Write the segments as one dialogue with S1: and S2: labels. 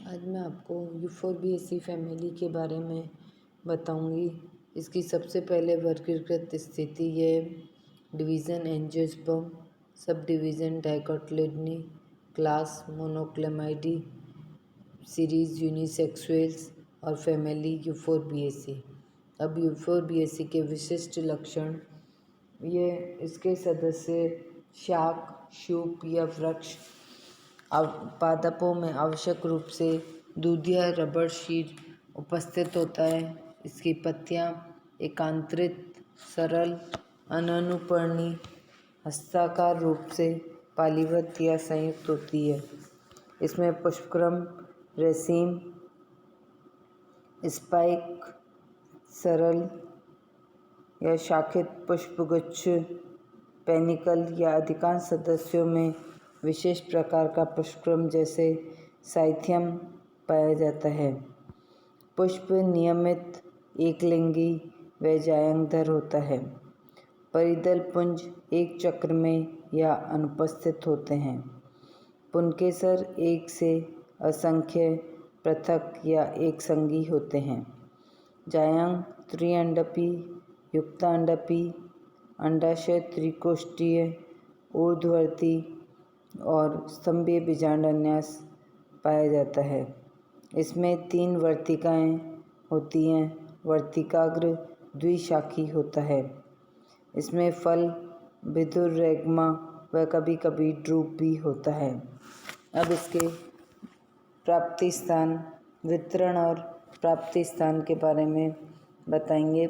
S1: आज मैं आपको यूफोर्बिएसी फैमिली के बारे में बताऊंगी। इसकी सबसे पहले वर्गीकृत स्थिति है division angiosperm, sub division dicotyledonae, class monochlamydeae, series unisexuales और फैमिली यूफोर्बिएसी। अब यूफोर्बिएसी के विशिष्ट लक्षण ये इसके सदस्य शाक, शूप या वृक्ष पादपों में आवश्यक रूप से दूधिया रबर शीर उपस्थित होता है। इसकी पत्तियां एकांतरित, सरल, अननुपर्णी, हस्ताकार रूप से पालीबद्ध या संयुक्त होती है। इसमें पुष्पक्रम, रेसीम, स्पाइक, सरल या शाखित पुष्पगुच्छ, पेनिकल या अधिकांश सदस्यों में विशेष प्रकार का पुष्पक्रम जैसे साइथियम पाया जाता है। पुष्प नियमित, एकलिंगी व जायांगधर होता है। परिदल पुंज एक चक्र में या अनुपस्थित होते हैं। पुंकेसर एक से असंख्य, पृथक या एकसंगी होते हैं। जायांग त्रिअंडपी, युक्तांडपी, अंडाशय त्रिकोष्ठीय, ऊर्ध्ववर्ती और स्तंभीय बीजांडान्यास पाया जाता है। इसमें 3 वर्तिकाएँ होती हैं। वर्तिकाग्र द्विशाखी होता है। इसमें फल विधुरैग्मा व कभी कभी ड्रूप भी होता है। अब इसके प्राप्ति स्थान, वितरण और प्राप्ति स्थान के बारे में बताएंगे।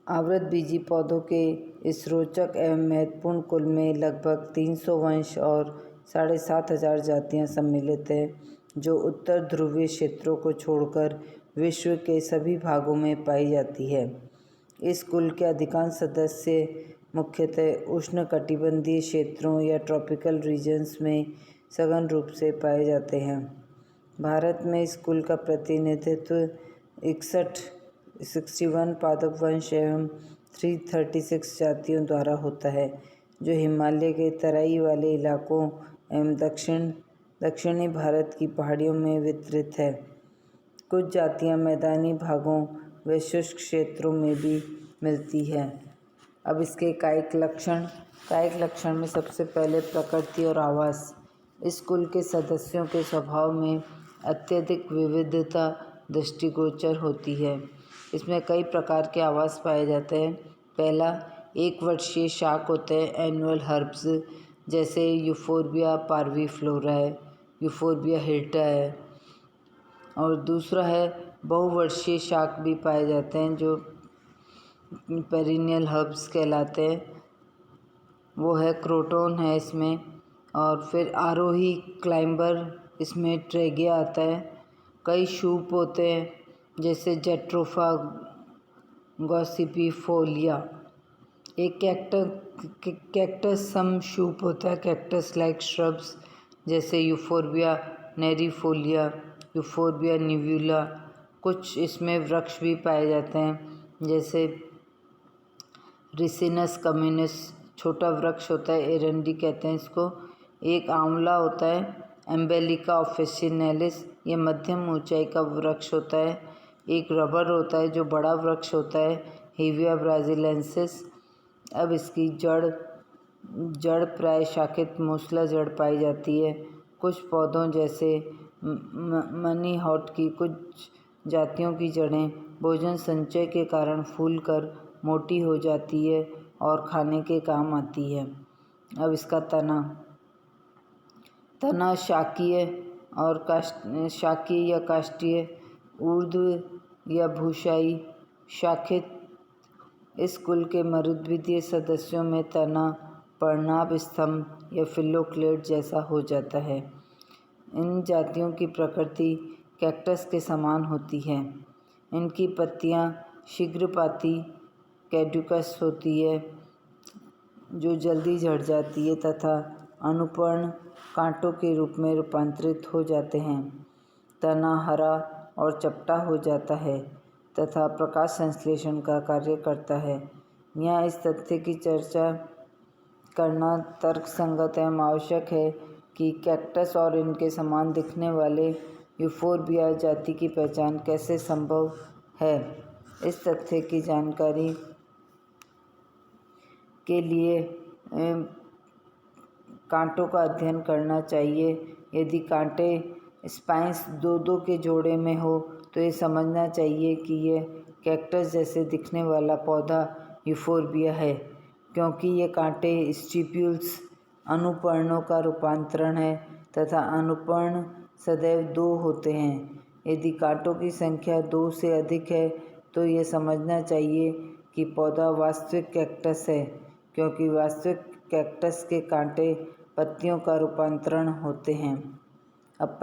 S1: आवृतबीजी पौधों के इस रोचक एवं महत्वपूर्ण कुल में लगभग 300 वंश और 7,500 जातियां सम्मिलित हैं, जो उत्तर ध्रुवीय क्षेत्रों को छोड़कर विश्व के सभी भागों में पाई जाती है। इस कुल के अधिकांश सदस्य मुख्यतः उष्णकटिबंधीय क्षेत्रों या ट्रॉपिकल रीजन्स में सघन रूप से पाए जाते हैं। भारत में इस कुल का प्रतिनिधित्व 61 पादप वंश एवं 336 जातियों द्वारा होता है, जो हिमालय के तराई वाले इलाकों एवं दक्षिणी भारत की पहाड़ियों में वितरित है। कुछ जातियां मैदानी भागों व शुष्क क्षेत्रों में भी मिलती हैं। अब इसके कायिक लक्षण में सबसे पहले प्रकृति और आवास। इस कुल के सदस्यों के स्वभाव में अत्यधिक विविधता दृष्टिगोचर होती है। इसमें कई प्रकार के आवास पाए जाते हैं। पहला, एक वर्षीय शाक होते हैं, एनुअल हर्ब्स, जैसे यूफोर्बिया पार्वीफ्लोरा है, यूफोर्बिया हिर्टा है। और दूसरा है बहुवर्षीय शाक भी पाए जाते हैं, जो पेरिनियल हर्ब्स कहलाते हैं। वो है क्रोटोन है इसमें। और फिर आरोही क्लाइंबर, इसमें ट्रेगिया आता है। कई शूप होते हैं, जैसे जेट्रोफा गॉसिपिफोलिया। एक कैक्टस सम शूप होता है, कैक्टस लाइक श्रब्स, जैसे यूफोर्बिया नेरीफोलिया, यूफोर्बिया निव्यूला। कुछ इसमें वृक्ष भी पाए जाते हैं, जैसे रिसिनस कम्युनिस, छोटा वृक्ष होता है, एरंडी कहते हैं इसको। एक आंवला होता है, एम्बेलिका ऑफिसिनेलिस, ये मध्यम ऊंचाई का वृक्ष होता है। एक रबर होता है जो बड़ा वृक्ष होता है, हेविया ब्राजिलेंसिस। अब इसकी जड़ प्राय शाखित मूसला जड़ पाई जाती है। कुछ पौधों जैसे मनी हॉट की कुछ जातियों की जड़ें भोजन संचय के कारण फूलकर मोटी हो जाती है और खाने के काम आती है। अब इसका तना शाकीय और शाकीय या काष्ठीय, ऊर्ध्व या भूशायी, शाखित। इस कुल के मरुद्भिदीय सदस्यों में तना पर्णाभ स्तंभ या फिलोक्लेड जैसा हो जाता है। इन जातियों की प्रकृति कैक्टस के समान होती है। इनकी पत्तियां शीघ्रपाती कैड्यूकस होती है, जो जल्दी झड़ जाती है तथा अनुपर्ण कांटों के रूप में रूपांतरित हो जाते हैं। तना हरा और चपटा हो जाता है तथा प्रकाश संश्लेषण का कार्य करता है। यहाँ इस तथ्य की चर्चा करना तर्कसंगत एवं आवश्यक है कि कैक्टस और इनके समान दिखने वाले यूफोर्बिया जाति की पहचान कैसे संभव है। इस तथ्य की जानकारी के लिए कांटों का अध्ययन करना चाहिए। यदि कांटे स्पाइन्स दो दो के जोड़े में हो तो ये समझना चाहिए कि यह कैक्टस जैसे दिखने वाला पौधा यूफोर्बिया है, क्योंकि ये कांटे स्टिप्यूल्स अनुपर्णों का रूपांतरण है तथा अनुपर्ण सदैव 2 होते हैं। यदि कांटों की संख्या 2 से अधिक है तो ये समझना चाहिए कि पौधा वास्तविक कैक्टस है, क्योंकि वास्तविक कैक्टस के कांटे पत्तियों का रूपांतरण होते हैं। अब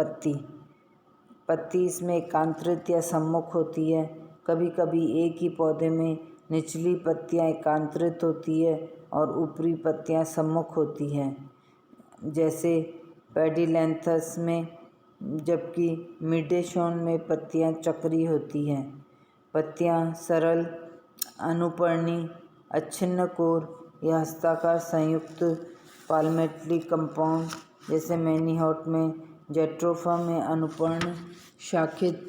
S1: पत्ती इसमें एकांतरित या सम्मुख होती है। कभी कभी एक ही पौधे में निचली पत्तियां एकांतरित होती है और ऊपरी पत्तियां सम्मुख होती हैं, जैसे पेडिलैंथस में, जबकि मिडेशोन में पत्तियां चक्री होती हैं। पत्तियां सरल, अनुपर्णी, अच्छिन्न कोर या हस्ताकार संयुक्त पाल्मेटली कंपाउंड जैसे मैनीहॉट में, जैट्रोफा में अनुपर्ण शाखित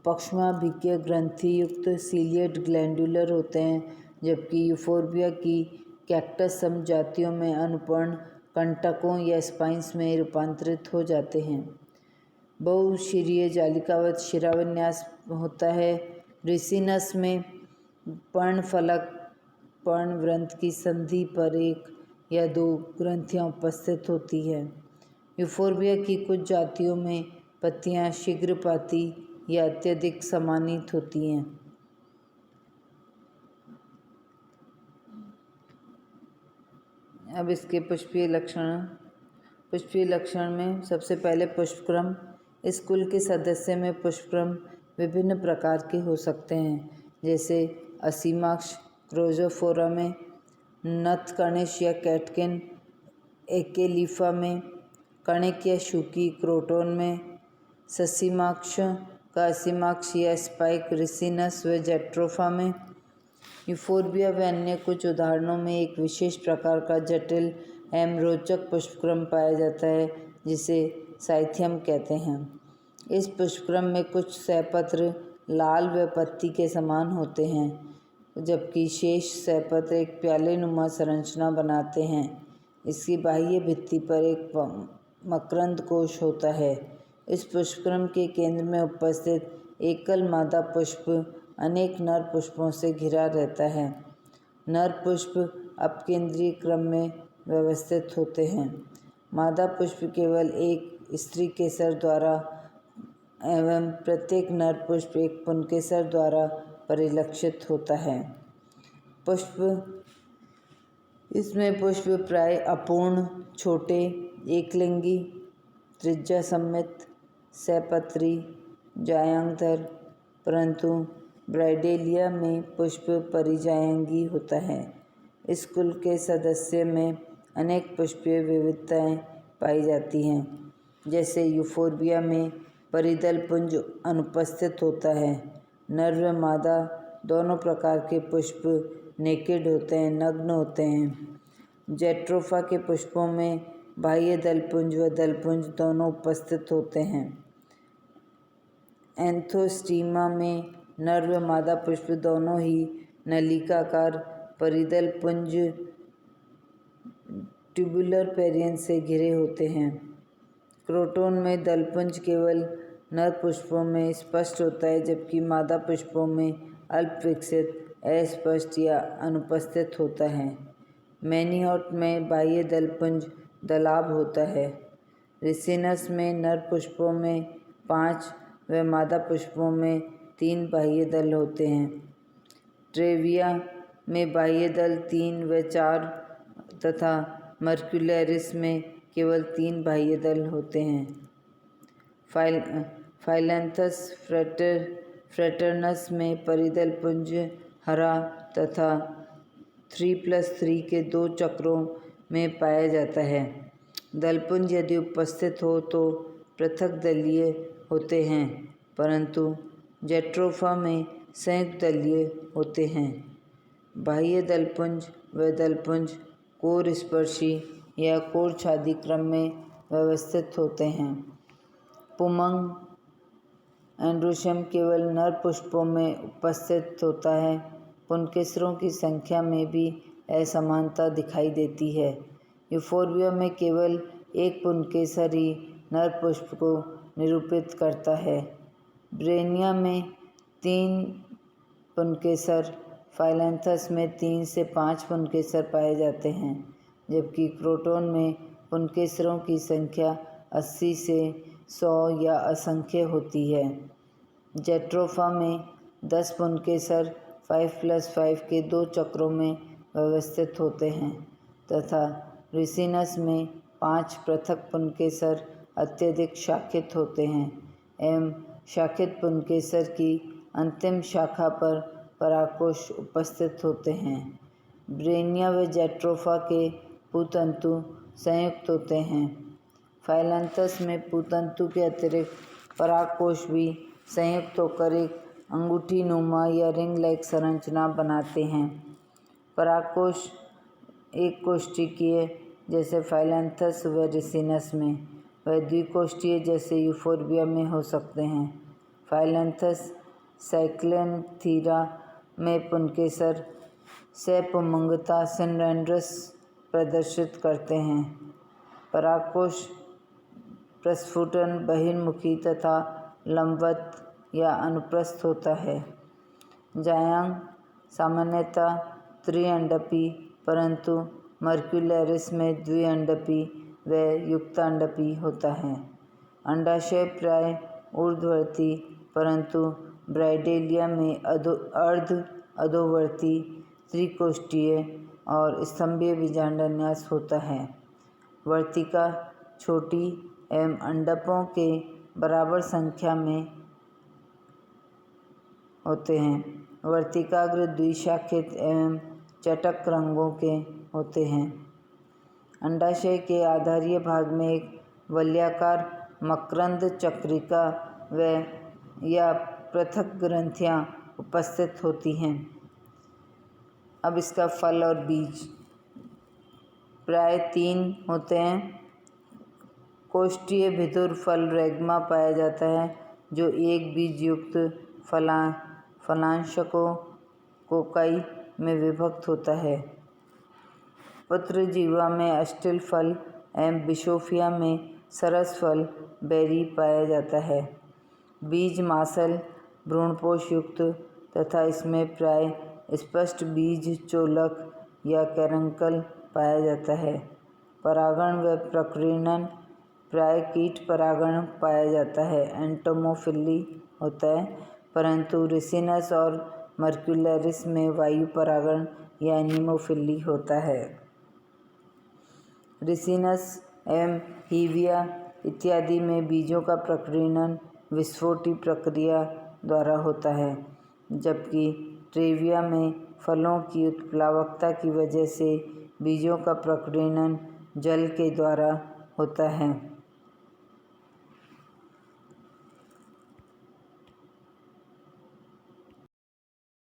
S1: पक्ष्माभिक्य ग्रंथि युक्त सीलिएट ग्लैंडुलर होते हैं, जबकि यूफोर्बिया की कैक्टस समजातियों में अनुपर्ण कंटकों या स्पाइन्स में रूपांतरित हो जाते हैं। बहुशिरीय जालिकावत शिराविन्यास होता है। रिसिनस में पर्णफलक पर्णवृंत की संधि पर 1 या 2 ग्रंथियां उपस्थित होती है। यूफोर्बिया की कुछ जातियों में पत्तियां शीघ्रपाती या अत्यधिक समानित होती हैं। अब इसके पुष्पीय लक्षण में सबसे पहले पुष्पक्रम। इस कुल के सदस्य में पुष्पक्रम विभिन्न प्रकार के हो सकते हैं, जैसे असीमाक्ष क्रोजोफोरा में, नथकणिश या कैटकिन एकेलीफा में, कणिक या शूकी क्रोटोन में, ससीमाक्ष का असीमाक्ष या स्पाइक रिसिनस व जैट्रोफा में। यूफोर्बिया व अन्य कुछ उदाहरणों में एक विशेष प्रकार का जटिल एवं रोचक पुष्पक्रम पाया जाता है, जिसे साइथियम कहते हैं। इस पुष्पक्रम में कुछ सहपत्र लाल व पत्ती के समान होते हैं, जबकि शेष सहपत्र एक प्यालेनुमा संरचना बनाते हैं। इसकी बाह्य भित्ति पर एक मकरंद कोश होता है। इस पुष्पक्रम के केंद्र में उपस्थित एकल मादा पुष्प अनेक नर पुष्पों से घिरा रहता है। नर पुष्प अपकेंद्रीय क्रम में व्यवस्थित होते हैं। मादा पुष्प केवल एक स्त्री केसर द्वारा एवं प्रत्येक नर पुष्प एक पुंकेसर द्वारा परिलक्षित होता है। इसमें पुष्प प्राय अपूर्ण, छोटे, एकलिंगी, त्रिज्या सममित, सहपत्री, जायांगधर, परंतु ब्राइडेलिया में पुष्प परिजायंगी होता है। इस कुल के सदस्य में अनेक पुष्पीय विविधताएं पाई जाती हैं, जैसे यूफोर्बिया में परिदल पुंज अनुपस्थित होता है। नर व मादा दोनों प्रकार के पुष्प नेकेड होते हैं, नग्न होते हैं। जैट्रोफा के पुष्पों में बाह्य दलपुंज व दलपुंज दोनों उपस्थित होते हैं। एंथोस्टीमा में नर व मादा पुष्प दोनों ही नलिकाकार परिदल पुंज ट्यूबुलर पेरियन से घिरे होते हैं। क्रोटोन में दलपुंज केवल नर पुष्पों में स्पष्ट होता है, जबकि मादा पुष्पों में अल्प विकसित, अस्पष्ट या अनुपस्थित होता है। मैनीहॉट में बाह्य दलपुंज दलाभ होता है। रिसिनस में नर पुष्पों में 5 व मादा पुष्पों में 3 बाह्य दल होते हैं। ट्रेविया में बाह्य दल 3 व 4 तथा मर्क्युलरिस में केवल 3 बाह्य दल होते हैं। फाइलैंथस फ्रेटर्नस में परिदल पुंज हरा तथा 3+3 के 2 चक्रों में पाया जाता है। दलपुंज यदि उपस्थित हो तो पृथक दलीय होते हैं, परंतु जैट्रोफा में संयुक्त दलीय होते हैं। बाह्य दलपुंज व दलपुंज कोर स्पर्शी या कोर छादी क्रम में व्यवस्थित होते हैं। पुंमंग एंड्रोशियम केवल नर पुष्पों में उपस्थित होता है। पुंकेसरों की संख्या में भी असमानता दिखाई देती है। यूफोर्बिया में केवल एक पुंकेसर ही नर पुष्प को निरूपित करता है। ब्रेनिया में 3 पुंकेसर, फाइलैंथस में 3 से 5 पुंकेसर पाए जाते हैं, जबकि क्रोटोन में पुंकेसरों की संख्या 80 से 100 या असंख्य होती है। जैट्रोफा में 10 पुंकेसर 5+5 के 2 चक्रों में व्यवस्थित होते हैं तथा रिसिनस में 5 पृथक पुंकेसर अत्यधिक शाखित होते हैं एवं शाखित पुंकेसर की अंतिम शाखा पर परागकोश उपस्थित होते हैं। ब्रेनिया व जैट्रोफा के पुतंतु संयुक्त होते हैं। फाइलैंथस में पुतंतु के अतिरिक्त परागकोश भी संयुक्त होकर एक अंगूठी नुमा या रिंग लाइक संरचना बनाते हैं। परागकोश एक कोष्ठकीय जैसे फाइलैंथस व रिसिनस में, व द्विकोष्ठीय जैसे यूफोर्बिया में हो सकते हैं। फाइलैंथस साइक्लेंथीरा में पुंकेसर सपुंमंगता सिनेंडर्स प्रदर्शित करते हैं। परागकोश प्रस्फुटन बहिर्मुखी तथा लंबवत या अनुप्रस्थ होता है। जायांग सामान्यतः त्रिअंडपी, परंतु मर्क्युलरिस में द्विअंडपी व युक्तांडपी होता है। अंडाशय प्राय ऊर्ध्ववर्ती, परंतु ब्राइडेलिया में अर्ध अधोवर्ती, त्रिकोष्ठीय और स्तंभीय बीजांडन्यास होता है। वर्तिका छोटी एवं अंडकों के बराबर संख्या में होते हैं। वर्तिकाग्र द्विशाखित एवं चटक रंगों के होते हैं। अंडाशय के आधारीय भाग में एक वलयाकार मकरंद चक्रिका व या पृथक ग्रंथियां उपस्थित होती हैं। अब इसका फल और बीज प्राय 3 होते हैं। कोष्ठीय भिदुर फल रेगमा पाया जाता है, जो एक बीज युक्त फलांशकों कोकाई में विभक्त होता है। पत्रजीवा में अस्टिल फल एवं बिशोफिया में सरस फल बेरी पाया जाता है। बीज मासल भ्रूणपोष युक्त तथा इसमें प्राय स्पष्ट बीज चोलक या कैरंकल पाया जाता है। परागण व प्रकीर्णन प्राय कीट परागण पाया जाता है, एंटोमोफिली होता है, परंतु रिसिनस और मर्क्युलरिस में वायु परागण या एनीमोफिली होता है। रिसिनस एवं हीविया इत्यादि में बीजों का प्रकीर्णन विस्फोटी प्रक्रिया द्वारा होता है, जबकि ट्रेविया में फलों की उत्प्लावकता की वजह से बीजों का प्रकीर्णन जल के द्वारा होता है।